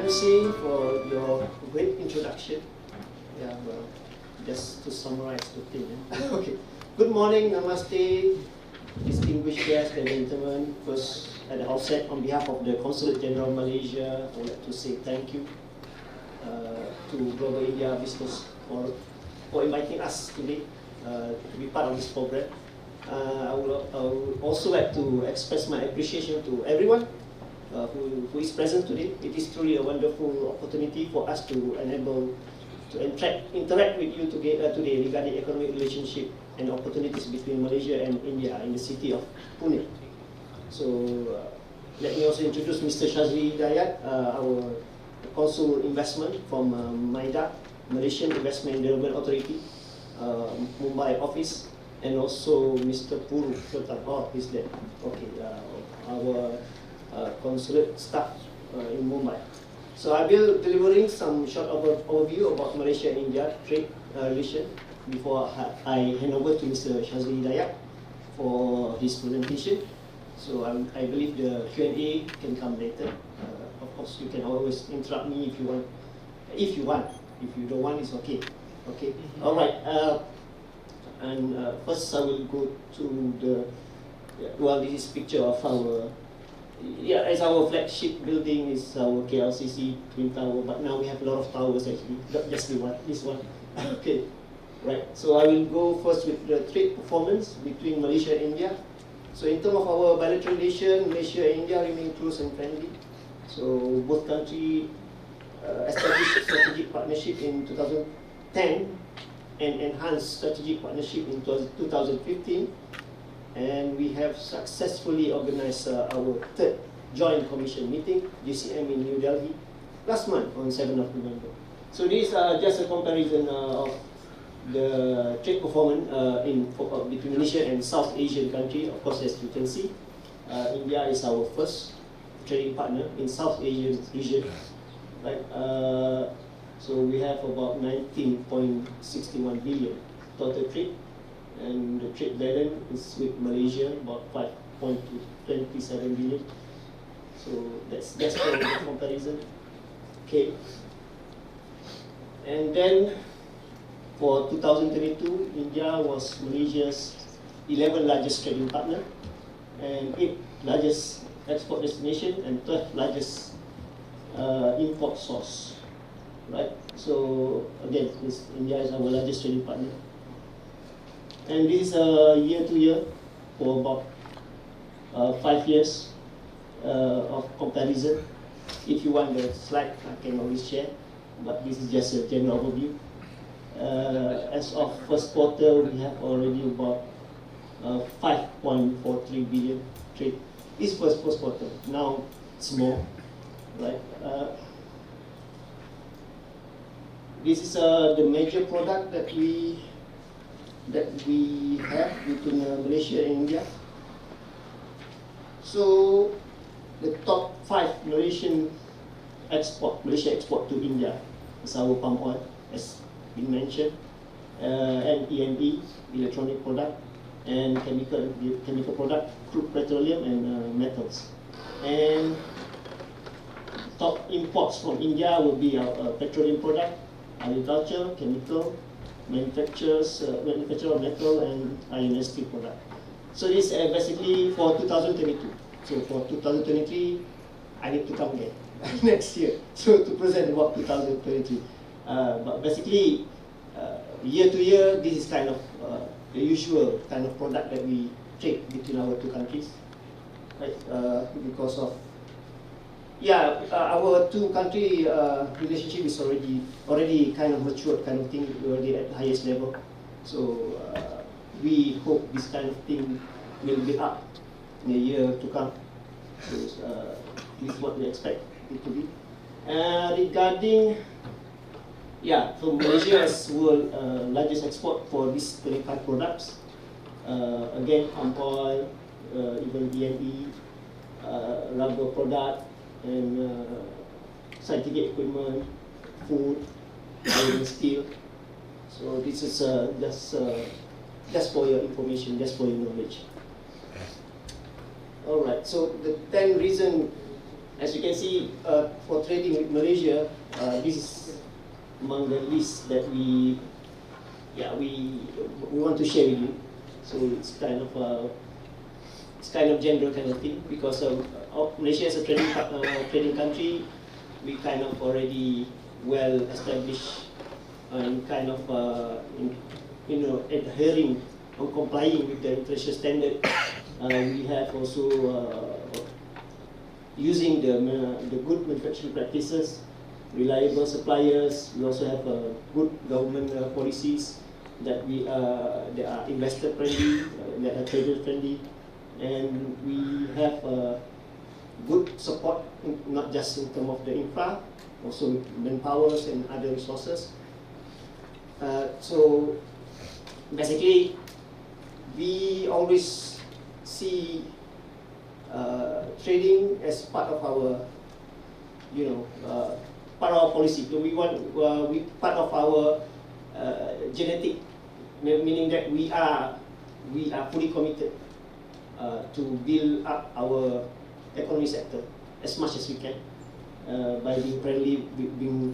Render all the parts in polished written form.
MC for your great introduction. Yeah, well, just to summarize the thing. Okay. Good morning, namaste, distinguished guests and gentlemen. First, at the outset, on behalf of the Consulate General of Malaysia, I would like to say thank you to Global India Business Forum for inviting us today to be part of this program. I would also like to express my appreciation to everyone who is present today. It is truly a wonderful opportunity for us to interact with you today regarding economic relationship and opportunities between Malaysia and India in the city of Pune. So let me also introduce Mr. Shazli Hidayat, our Consul Investment from MIDA, Malaysian Investment and Development Authority, Mumbai office, and also Mr. Puru Sultan. Oh, he's there. Okay, our consulate staff in Mumbai. So I will be delivering some short overview about Malaysia and India trade relation before I hand over to Mr. Shazli Hidayat for his presentation. So I believe the Q&A can come later. Of course, you can always interrupt me if you want. If you don't want, it's okay. Okay. All right. First, I will go to the. Well, this is picture of our. Yeah, as our flagship building is our KLCC Twin Tower, but now we have a lot of towers actually, not just this one. Okay, right. So I will go first with the trade performance between Malaysia and India. So in terms of our bilateral relation, Malaysia and India remain close and friendly. So both countries established strategic partnership in 2010 and enhanced strategic partnership in 2015. And we have successfully organized our third Joint Commission meeting, JCM in New Delhi, last month on 7th of November. So these are just a comparison of the trade performance between Malaysia and South Asian country. Of course, as you can see, India is our first trading partner in South Asian region. Right? So we have about 19.61 billion total trade. And the trade balance is with Malaysia about 5.27 billion. So that's just for the comparison. Okay. And then for 2022, India was Malaysia's 11th largest trading partner and 8th largest export destination and 12th largest import source. Right. So again, India is our largest trading partner. And this is year-to-year for about 5 years of comparison. If you want the slide, I can always share, but this is just a general overview. As of first quarter, we have already about 5.43 billion trade. This first quarter. Now it's more, right? This is the major product that we have between Malaysia and India. So the top 5 Malaysia export to India is our palm oil, as been mentioned, and E&E, electronic product, and chemical product, crude petroleum and metals. And top imports from India will be our petroleum product, agriculture, chemical, manufacture of metal and iron and steel product. So this is basically for 2022. So for 2023, I need to come again next year so to present about 2023. But basically, year to year, this is kind of the usual kind of product that we trade between our two countries, right? Because of our two country relationship is already kind of matured kind of thing, already at the highest level. So we hope this kind of thing will be up in the year to come. So this is what we expect it to be. Regarding so Malaysia as world largest export for these 25 products. Again, palm oil, even E&E, rubber product, and scientific equipment, food, iron and steel. So this is just for your information, just for your knowledge. All right. So the 10 reasons As you can see, for trading with Malaysia, this is among the list that we want to share with you. So it's kind of general kind of thing, because Malaysia is a trading country. We kind of already well established and kind of adhering or complying with the international standard. We have also using the good manufacturing practices, reliable suppliers. We also have good government policies that that are investor friendly, that are trader friendly, and we have good support, not just in terms of the infra, also manpowers and other resources. So basically, we always see trading as part of our, part of our policy. So we want part of our genetic, meaning that we are fully committed to build up our economic sector as much as we can by being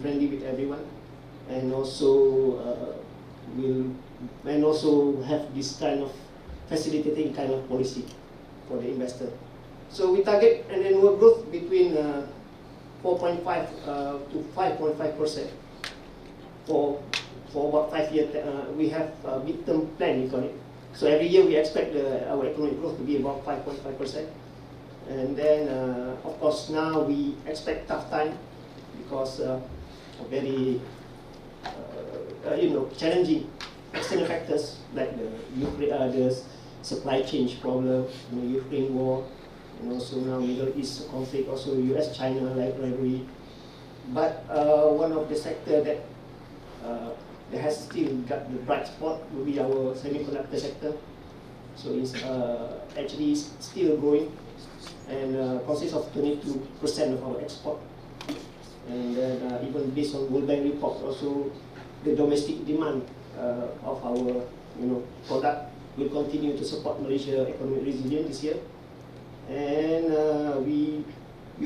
friendly with everyone, and also have this kind of facilitating kind of policy for the investor. So we target an annual growth between 4.5 to 5.5% for about 5 years. We have a midterm plan, we call it. So every year we expect our economic growth to be about 5.5%. And then, of course, now we expect tough time because of very, challenging external factors like the supply chain problem, the Ukraine war, and also now Middle East conflict, also US-China rivalry. But one of the sector that has still got the bright spot will be our semiconductor sector. So it's actually still growing and consists of 22% of our export. And then even based on World Bank report, also the domestic demand of our product will continue to support Malaysia economic resilience this year. And we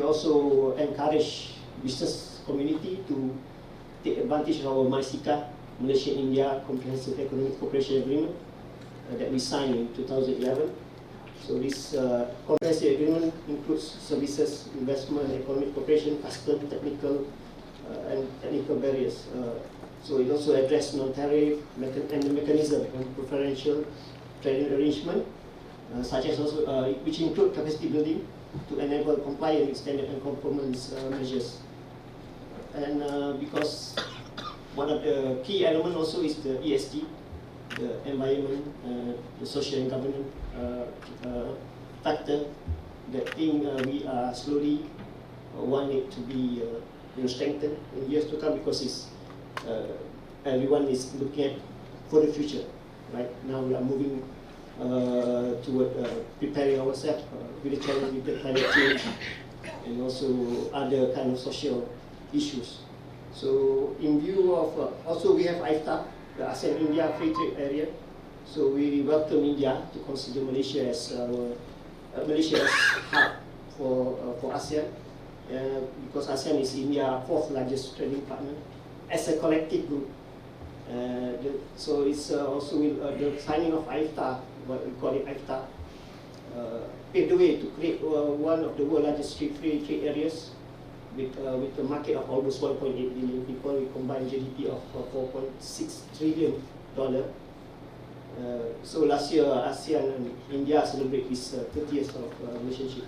also encourage business community to take advantage of our MIDA, Malaysia-India Comprehensive Economic Cooperation Agreement that we signed in 2011. So this comprehensive agreement includes services, investment, economic cooperation, custom, technical barriers. So it also addresses non-tariff and the mechanism and preferential trading arrangement, such as also which include capacity building to enable compliance with standard and conformance measures. And because one of the key elements also is the ESG, the environment, the social and governance factor that we are slowly want it to be strengthened in years to come, because it's, everyone is looking at for the future. Right now we are moving toward preparing ourselves with the challenge with the climate change and also other kind of social issues. So in view of, also we have IFTA, the ASEAN-India Free Trade Area. So we welcome India to consider Malaysia as hub for ASEAN, because ASEAN is India's fourth largest trading partner as a collective group. So it's also the signing of IFTA, what we call it IFTA, paved the way to create one of the world's largest free trade areas with a market of almost 1.8 billion people. We combine GDP of $4.6 trillion. So last year, ASEAN and India celebrate this 30 years of relationship.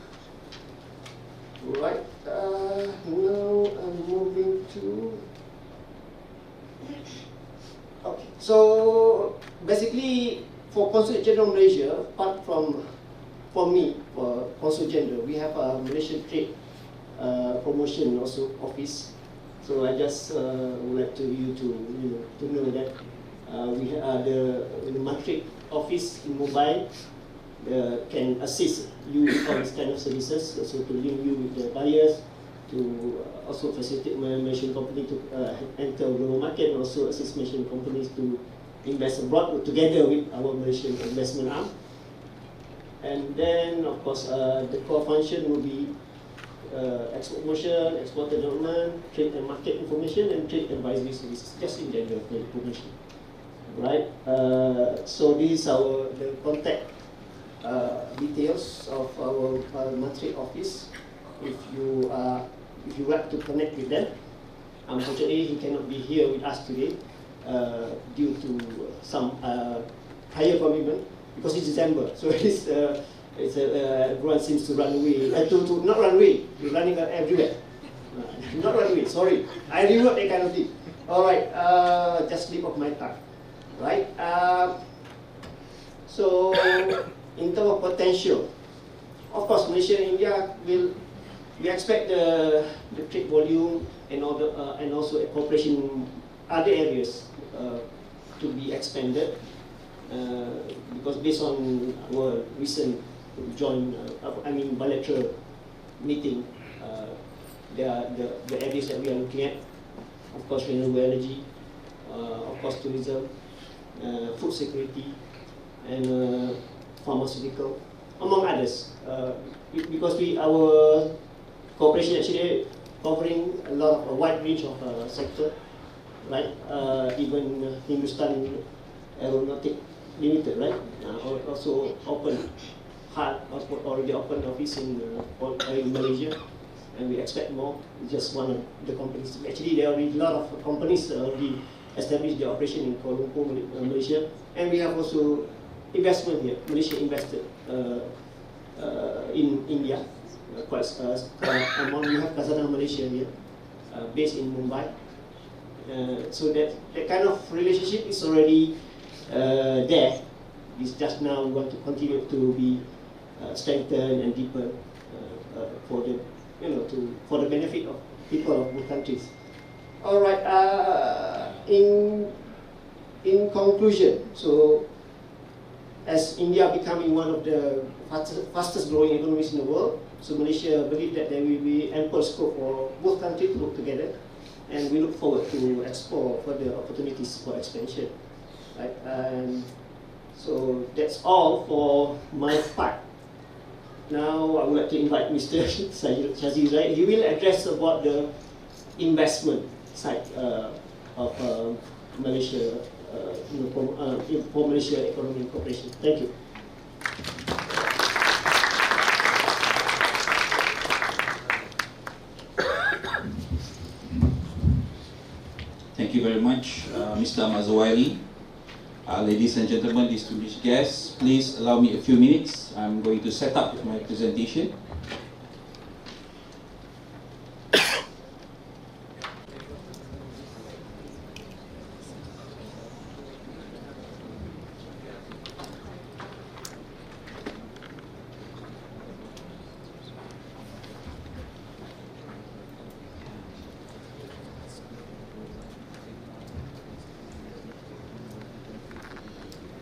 Right, now I'm moving to... Okay, so basically for Consulate General of Malaysia, apart from me, for Consul General, we have a Malaysian Trade Promotion also office. So I just would like you to know that we have the MATRADE office in Mumbai can assist you with all these kind of services, also to link you with the buyers, to also facilitate Malaysian company to enter global market, and also assist Malaysian companies to invest abroad together with our Malaysian investment arm. And then, of course, the core function will be export promotion, export development, trade and market information, and trade advisory services, just in general, trade promotion. Right. So this is the contact details of our MATRADE office. If you like to connect with them, unfortunately he cannot be here with us today due to some higher commitment because it's December. So everyone seems to run away. Not run away. We're running everywhere. Not run away. Sorry, I reward that kind of thing. All right. Just slip of my tongue. Right. So in terms of potential, of course, Malaysia and India we expect the trade volume and also cooperation in other areas to be expanded because based on our recent joint, bilateral meeting, there are the areas that we are looking at. Of course, renewable energy, of course, tourism, food security, and pharmaceutical, among others. Because our cooperation actually covering a wide range of sector, right? Even Hindustan Aeronautic Limited, right? Also already opened office in Malaysia, and we expect more. Just one of the companies. Actually, there are already a lot of companies already established their operation in Kuala Lumpur, Malaysia, and we have also investment here. Malaysia invested in India. We have Khazanah Malaysia here, based in Mumbai. So that kind of relationship is already there. It's just now we want to continue to be strengthened and deeper for the benefit of people of both countries. All right. In conclusion, so as India becoming one of the fastest growing economies in the world, so Malaysia believes that there will be ample scope for both countries to work together, and we look forward to explore further opportunities for expansion. Right? And so that's all for my part. Now I would like to invite Mr. Shazil, right? He will address about the investment side of Malaysia, for Malaysia Economic Cooperation. Thank you. Thank you very much, Mr. Ahmad Zuwairi. Ladies and gentlemen, distinguished guests, please allow me a few minutes. I'm going to set up my presentation.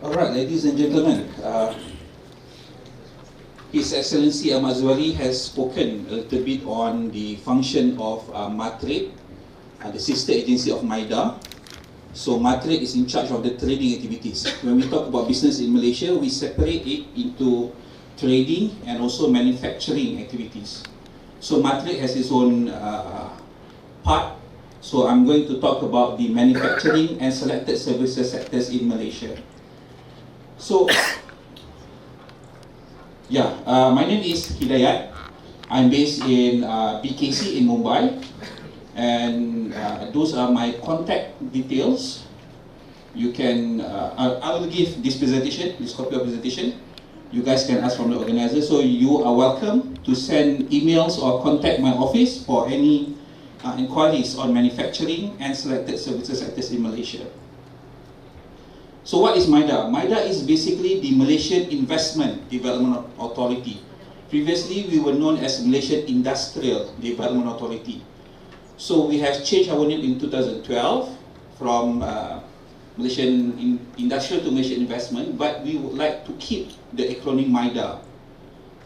Alright, ladies and gentlemen, His Excellency Ahmad Zuwairi has spoken a little bit on the function of MATRADE, the sister agency of MIDA. So MATRADE is in charge of the trading activities. When we talk about business in Malaysia, we separate it into trading and also manufacturing activities. So MATRADE has its own part. So I'm going to talk about the manufacturing and selected services sectors in Malaysia. So, yeah, my name is Hidayat. I'm based in BKC in Mumbai, and those are my contact details. You can, I will give this presentation, this copy of presentation. You guys can ask from the organizer. So you are welcome to send emails or contact my office for any inquiries on manufacturing and selected services sectors in Malaysia. So what is MIDA? MIDA is basically the Malaysian Investment Development Authority. Previously, we were known as Malaysian Industrial Development Authority. So we have changed our name in 2012 from Malaysian Industrial to Malaysian Investment, but we would like to keep the acronym MIDA.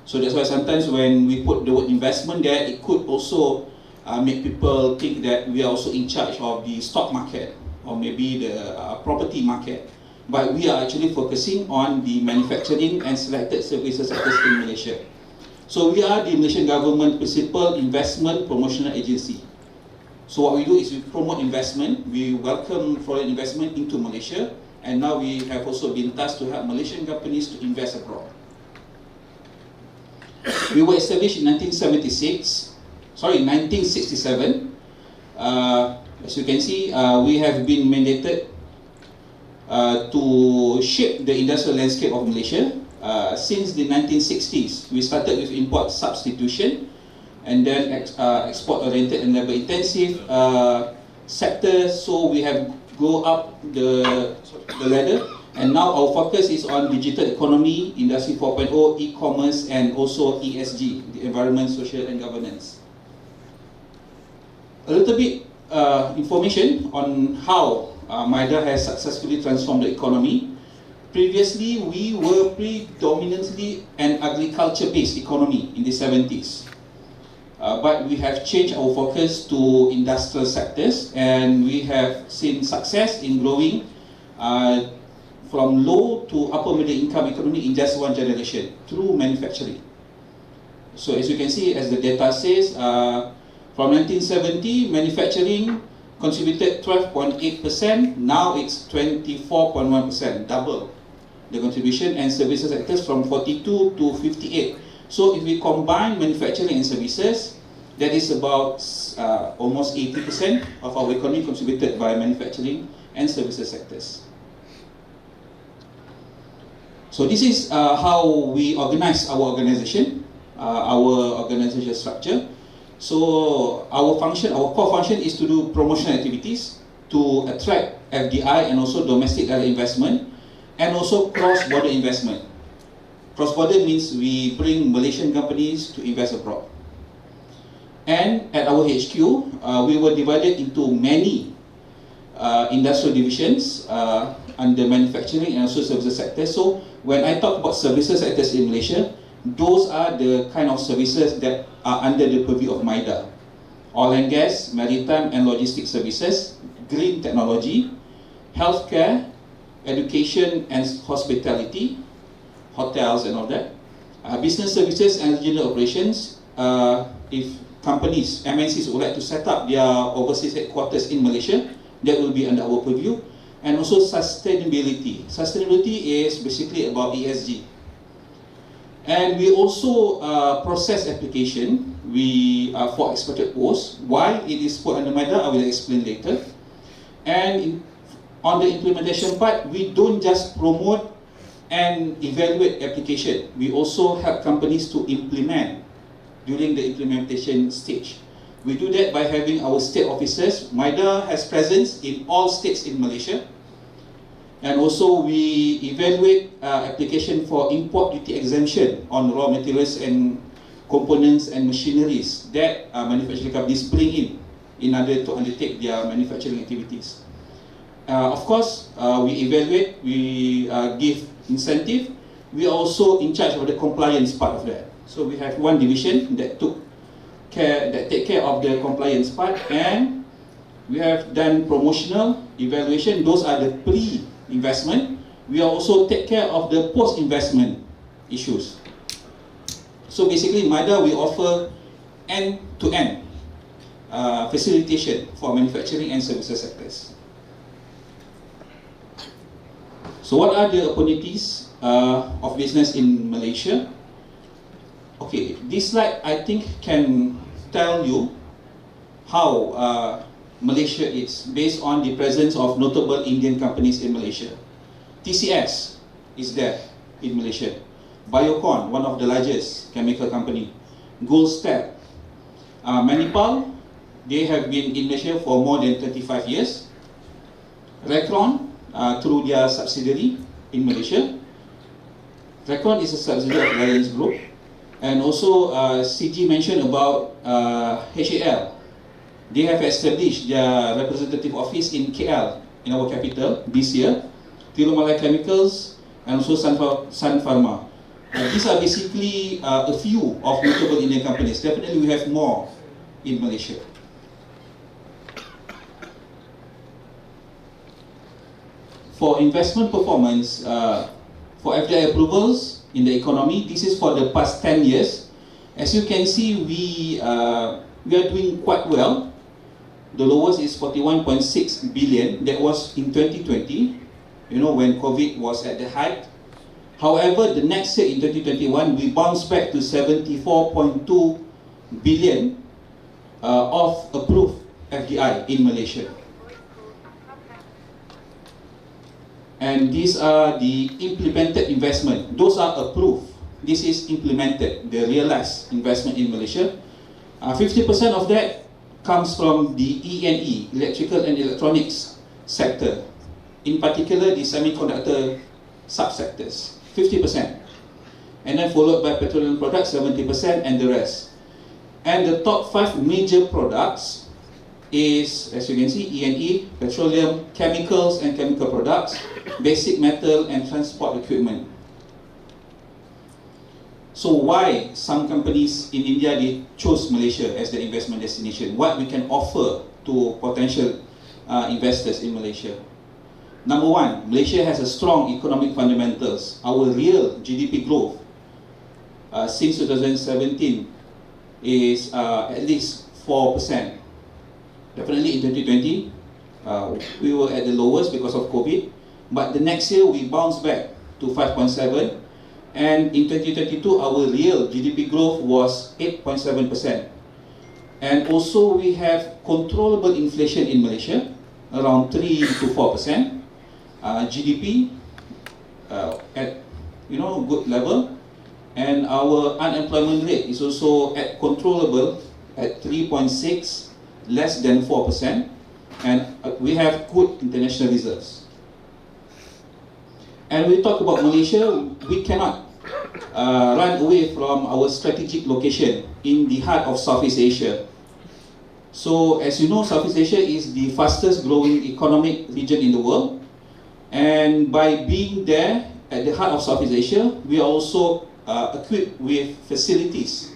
So that's why sometimes when we put the word investment there, it could also make people think that we are also in charge of the stock market or maybe the property market. But we are actually focusing on the manufacturing and selected services sectors in Malaysia. So we are the Malaysian government principal investment promotional agency. So what we do is we promote investment, we welcome foreign investment into Malaysia, and now we have also been tasked to help Malaysian companies to invest abroad. We were established in 1967. As you can see, we have been mandated to shape the industrial landscape of Malaysia. Since the 1960s, we started with import substitution, and then export-oriented and labor-intensive sectors. So we have go up the ladder, and now our focus is on digital economy, Industry 4.0, e-commerce, and also ESG, the environment, social, and governance. A little bit information on how MIDA has successfully transformed the economy. Previously, we were predominantly an agriculture-based economy in the 70s. But we have changed our focus to industrial sectors, and we have seen success in growing from low to upper middle income economy in just one generation through manufacturing. So as you can see, as the data says, from 1970, manufacturing contributed 12.8%, now it's 24.1%, double the contribution, and services sectors from 42 to 58. So if we combine manufacturing and services, that is about almost 80% of our economy contributed by manufacturing and services sectors. So this is how we organize our organization, our organizational structure. So our core function is to do promotional activities to attract FDI and also domestic direct investment, and also cross-border investment. Cross-border means we bring Malaysian companies to invest abroad. And at our HQ, we were divided into many industrial divisions under manufacturing and also services sectors. So when I talk about services sectors in Malaysia, those are the kind of services that are under the purview of MIDA. Oil and gas, maritime and logistics services, green technology, healthcare, education and hospitality, hotels and all that, business services and regional operations. If companies, MNCs would like to set up their overseas headquarters in Malaysia, that will be under our purview. And also sustainability. Sustainability is basically about ESG. And we also process application for expected posts. Why it is put under MIDA, I will explain later. And on the implementation part, we don't just promote and evaluate application. We also help companies to implement during the implementation stage. We do that by having our state officers. MIDA has presence in all states in Malaysia. And also we evaluate application for import duty exemption on raw materials and components and machineries that manufacturing companies bring in order to undertake their manufacturing activities. Of course, we evaluate, we give incentive. We are also in charge of the compliance part of that. So we have one division that take care of the compliance part, and we have done promotional evaluation. Those are the pre-investment. We also take care of the post-investment issues. So basically, MIDA, we offer end-to-end facilitation for manufacturing and services sectors. So what are the opportunities of business in Malaysia? Okay, this slide I think can tell you how Malaysia is based on the presence of notable Indian companies in Malaysia. TCS is there in Malaysia. Biocon, one of the largest chemical company. Goldstep, Manipal, they have been in Malaysia for more than 35 years. Recron, through their subsidiary in Malaysia. Recron is a subsidiary of Reliance Group. And also CG mentioned about HAL. They have established their representative office in KL, in our capital, this year. Tirumalai Chemicals and also Sun Pharma. These are basically a few of notable Indian companies. Definitely we have more in Malaysia. For investment performance, for FDI approvals in the economy, this is for the past 10 years. As you can see, we are doing quite well. The lowest is 41.6 billion. That was in 2020, when COVID was at the height. However, the next year in 2021, we bounced back to 74.2 billion of approved FDI in Malaysia. And these are the implemented investment. Those are approved. This is implemented, the realized investment in Malaysia. 50% of that comes from the E&E, electrical and electronics sector. In particular, the semiconductor subsectors, 50%. And then followed by petroleum products, 70%, and the rest. And the top 5 major products is, as you can see, E&E, petroleum, chemicals and chemical products, basic metal and transport equipment. So why some companies in India, they chose Malaysia as the investment destination? What we can offer to potential investors in Malaysia? Number one, Malaysia has a strong economic fundamentals. Our real GDP growth since 2017 is at least 4%. Definitely in 2020, we were at the lowest because of COVID. But the next year, we bounced back to 5.7. And in 2022, our real GDP growth was 8.7%. And also, we have controllable inflation in Malaysia, around 3 to 4%. GDP at good level. And our unemployment rate is also at controllable at 3.6%. Less than 4%, and we have good international reserves. And we talk about Malaysia, we cannot run away from our strategic location in the heart of Southeast Asia. So, as you know, Southeast Asia is the fastest growing economic region in the world, and by being there at the heart of Southeast Asia, we are also equipped with facilities.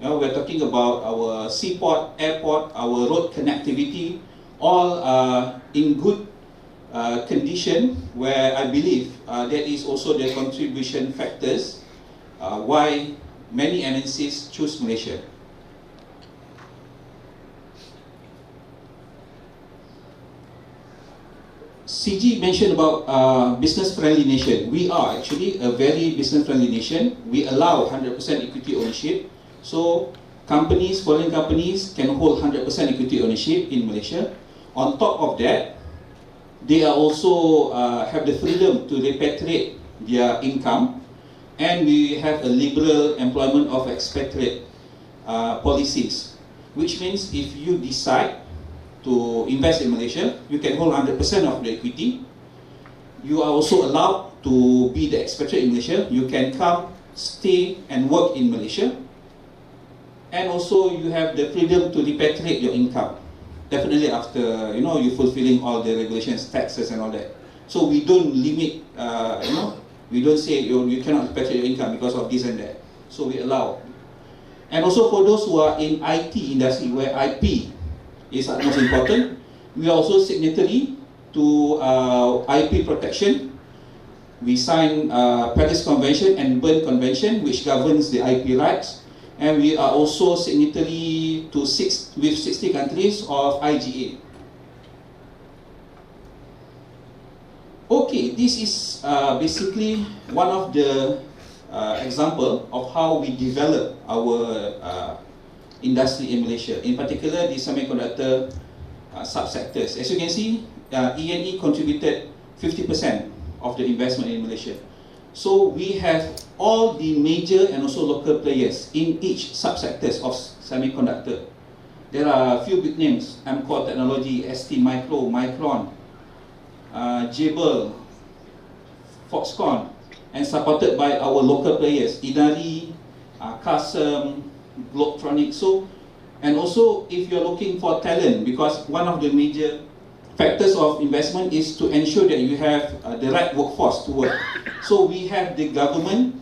We're talking about our seaport, airport, our road connectivity, all in good condition, where I believe that is also the contribution factors why many MNCs choose Malaysia. CG mentioned about business-friendly nation. We are actually a very business-friendly nation. We allow 100% equity ownership. So companies, foreign companies can hold 100% equity ownership in Malaysia. On top of that, they are also have the freedom to repatriate their income, and we have a liberal employment of expatriate policies, which means if you decide to invest in Malaysia, you can hold 100% of the equity. You are also allowed to be the expatriate in Malaysia. You can come, stay and work in Malaysia. And also you have the freedom to repatriate your income. Definitely after, you fulfilling all the regulations, taxes and all that. So we don't limit, we don't say you cannot repatriate your income because of this and that. So we allow. And also for those who are in IT industry, where IP is most important, we are also signatory to IP protection. We signed Paris Convention and Berne Convention, which governs the IP rights. And we are also signatory to with 60 countries of IGA. Okay, this is basically one of the example of how we develop our industry in Malaysia, in particular the semiconductor subsectors. As you can see, E&E contributed 50% of the investment in Malaysia. So we have all the major and also local players in each subsectors of semiconductor. There are a few big names: Amkor Technology, ST Micro, Micron, Jabil, Foxconn, and supported by our local players, Inari, Kasem, Globetronic. So, and also if you're looking for talent, because one of the major factors of investment is to ensure that you have the right workforce to work. So we have the government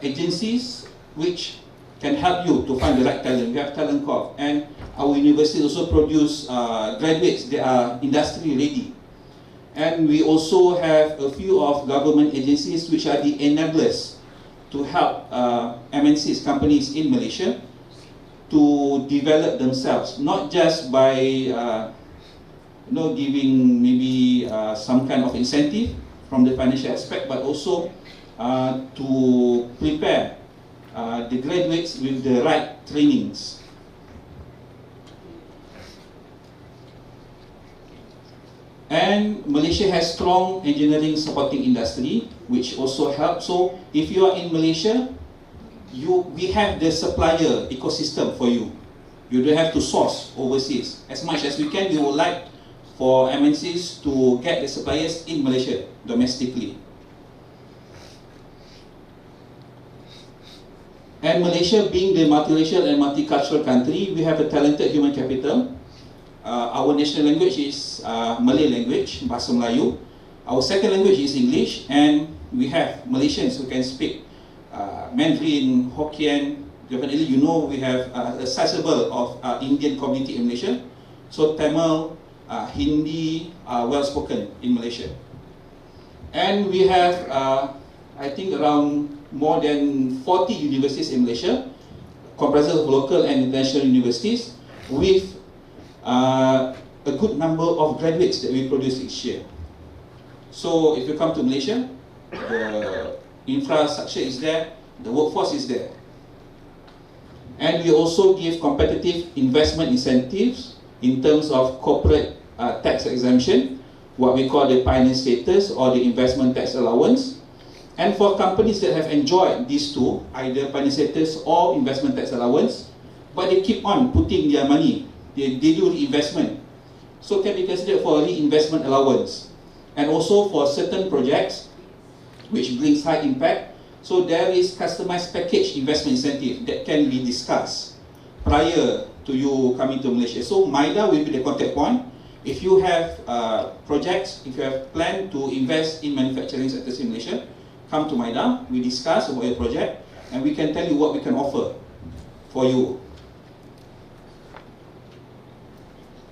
agencies which can help you to find the right talent. We have Talent Corp, and our university also produce graduates that are industry ready. And we also have a few of government agencies which are the enablers to help MNCs, companies in Malaysia, to develop themselves, not just by giving maybe some kind of incentive from the financial aspect, but also to prepare the graduates with the right trainings. And Malaysia has strong engineering supporting industry, which also helps. So if you are in Malaysia, we have the supplier ecosystem for you. You don't have to source overseas. As much as we can, we would like for MNCs to get the suppliers in Malaysia, domestically. And Malaysia being the multiracial and multicultural country, we have a talented human capital. Our national language is Malay language, Bahasa Melayu. Our second language is English, and we have Malaysians who can speak Mandarin, Hokkien. Definitely, you know, we have a sizable of Indian community in Malaysia. So Tamil, Hindi are well spoken in Malaysia. And we have, I think, around more than 40 universities in Malaysia, comprised of local and international universities, with a good number of graduates that we produce each year. So if you come to Malaysia, the infrastructure is there, the workforce is there. And we also give competitive investment incentives in terms of corporate tax exemption, what we call the pioneer status or the investment tax allowance. And for companies that have enjoyed these two, either pioneer status or investment tax allowance, but they keep on putting their money, they do reinvestment, so can be considered for a reinvestment allowance. And also for certain projects which brings high impact, so there is customized package investment incentive that can be discussed prior to you coming to Malaysia. So MIDA will be the contact point. If you have projects, if you have planned to invest in manufacturing sectors in Malaysia, come to MIDA, we discuss about your project, and we can tell you what we can offer for you.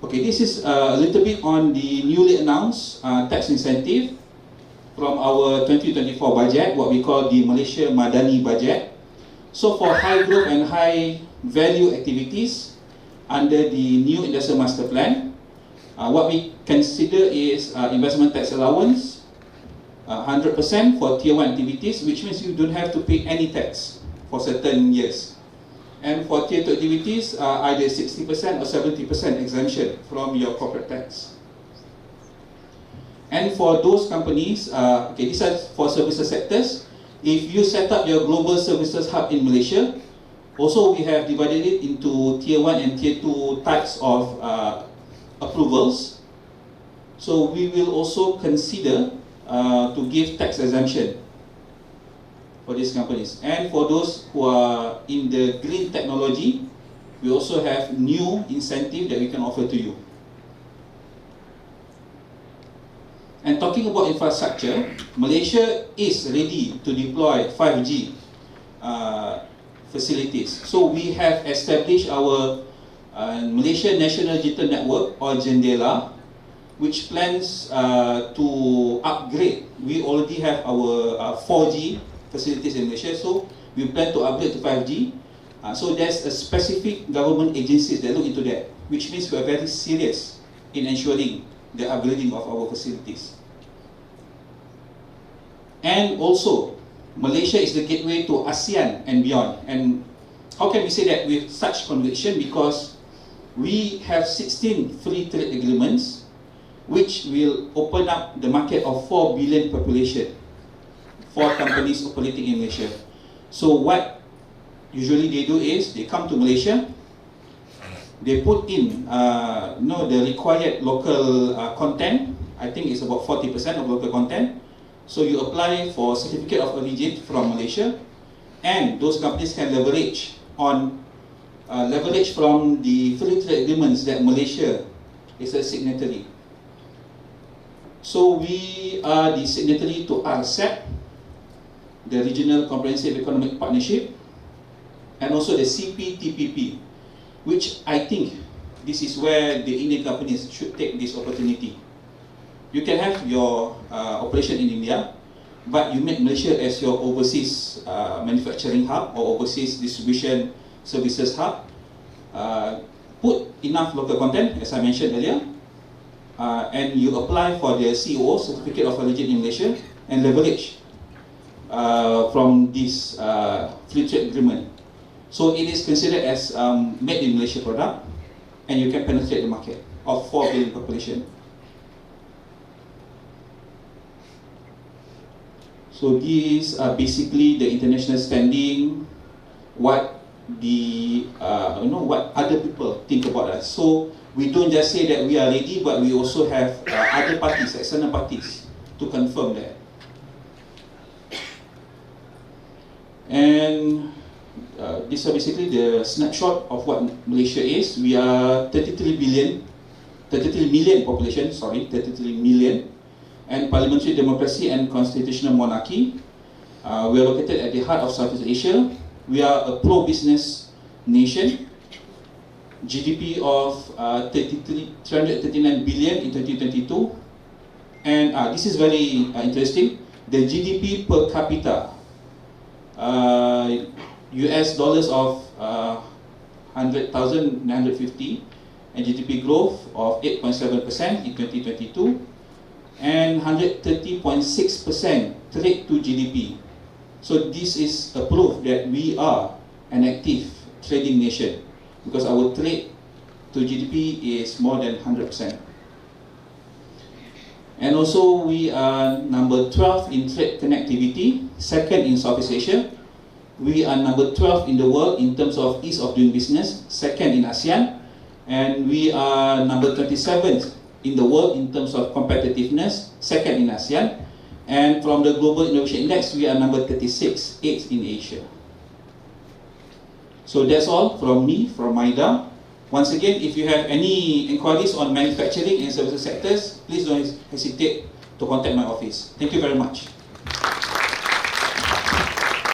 Okay, this is a little bit on the newly announced tax incentive from our 2024 budget, what we call the Malaysia Madani budget. So for high growth and high value activities under the new industrial master plan, what we consider is investment tax allowance, 100% for tier 1 activities, which means you don't have to pay any tax for certain years. And for tier 2 activities, either 60% or 70% exemption from your corporate tax. And for those companies, okay, these are for services sectors. If you set up your global services hub in Malaysia, also we have divided it into tier 1 and tier 2 types of approvals. So we will also consider to give tax exemption for these companies. And for those who are in the green technology, we also have new incentive that we can offer to you. And talking about infrastructure, Malaysia is ready to deploy 5G facilities. So we have established our Malaysia National Digital Network, or JENDELA, which plans to upgrade. We already have our 4G facilities in Malaysia, so we plan to upgrade to 5G. So there's a specific government agencies that look into that, which means we are very serious in ensuring the upgrading of our facilities. And also, Malaysia is the gateway to ASEAN and beyond. And how can we say that with such conviction? Because we have 16 free trade agreements, which will open up the market of 4 billion population for companies operating in Malaysia. So what usually they do is, they come to Malaysia, they put in the required local content. I think it's about 40% of local content. So you apply for certificate of origin from Malaysia, and those companies can leverage on from the free trade agreements that Malaysia is a signatory. So we are the signatory to RCEP, the Regional Comprehensive Economic Partnership, and also the CPTPP, which I think this is where the Indian companies should take this opportunity. You can have your operation in India, but you make Malaysia as your overseas manufacturing hub or overseas distribution services hub. Put enough local content, as I mentioned earlier, and you apply for the COO, Certificate of Origin in Malaysia, and leverage from this free trade agreement. So it is considered as made in Malaysia product, and you can penetrate the market of 4 billion population. So these are basically the international standing, what the what other people think about us. So we don't just say that we are ready, but we also have other parties, external parties, to confirm that. And these are basically the snapshot of what Malaysia is. We are 33 million population, 33 million, and parliamentary democracy and constitutional monarchy. We are located at the heart of Southeast Asia. We are a pro-business nation. GDP of 339 billion in 2022, and this is very interesting. The GDP per capita, US dollars of 100,950, and GDP growth of 8.7% in 2022, and 130.6% trade to GDP. So this is a proof that we are an active trading nation, because our trade to GDP is more than 100%. And also we are number 12 in trade connectivity, second in Southeast Asia. We are number 12 in the world in terms of ease of doing business, second in ASEAN. And we are number 27th in the world in terms of competitiveness, second in ASEAN. And from the Global Innovation Index, we are number 36, 8th in Asia. So that's all from me, from MIDA. Once again, if you have any inquiries on manufacturing and services sectors, please don't hesitate to contact my office. Thank you very much.